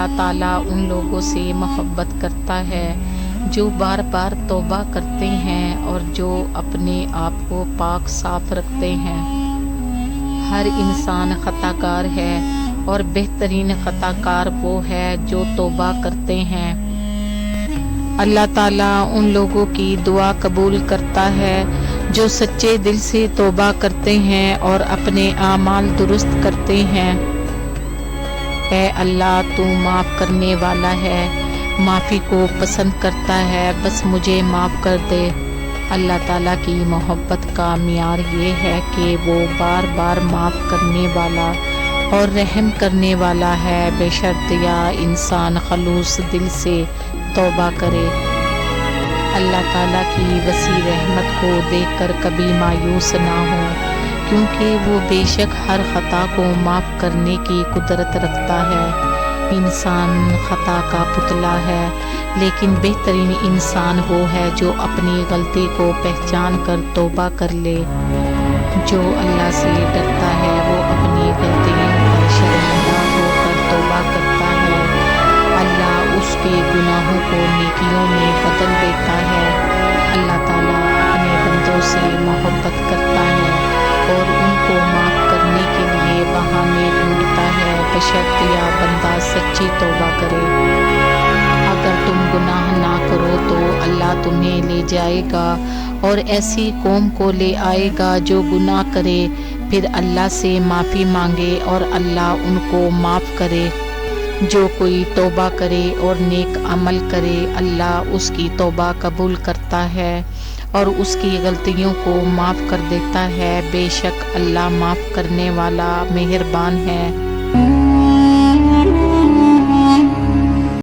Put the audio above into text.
اللہ تعالیٰ ان لوگوں سے محبت کرتا ہے جو بار بار توبہ کرتے ہیں اور جو اپنے آپ کو پاک صاف رکھتے ہیں۔ ہر انسان خطا کار ہے اور بہترین خطا کار وہ ہے جو توبہ کرتے ہیں۔ اللہ تعالیٰ ان لوگوں کی دعا قبول کرتا ہے جو سچے دل سے توبہ کرتے ہیں اور اپنے اعمال درست کرتے ہیں۔ اے اللہ تو معاف کرنے والا ہے، معافی کو پسند کرتا ہے، بس مجھے معاف کر دے۔ اللہ تعالیٰ کی محبت کا معیار یہ ہے کہ وہ بار بار معاف کرنے والا اور رحم کرنے والا ہے، بے شرط یا انسان خلوص دل سے توبہ کرے۔ اللہ تعالیٰ کی وسیع رحمت کو دیکھ کر کبھی مایوس نہ ہو، کیونکہ وہ بے شک ہر خطا کو معاف کرنے کی قدرت رکھتا ہے۔ انسان خطا کا پتلا ہے، لیکن بہترین انسان وہ ہے جو اپنی غلطی کو پہچان کر توبہ کر لے۔ جو اللہ سے ڈرتا ہے وہ اپنی غلطیوں پر شرمندہ ہو کر توبہ کرتا ہے۔ اللہ اس کے گناہوں کو نیکیوں میں بدل دیتا ہے۔ اللہ تعالیٰ اپنے بندوں سے محبت کرتا ہے اور ان کو معاف کرنے کے لیے بہانے ڈھونڈتا ہے، بشرط یا بندہ سچی توبہ کرے۔ اگر تم گناہ نہ کرو تو اللہ تمہیں لے جائے گا اور ایسی قوم کو لے آئے گا جو گناہ کرے، پھر اللہ سے معافی مانگے اور اللہ ان کو معاف کرے۔ جو کوئی توبہ کرے اور نیک عمل کرے، اللہ اس کی توبہ قبول کرتا ہے اور اس کی غلطیوں کو معاف کر دیتا ہے، بے شک اللہ معاف کرنے والا مہربان ہے۔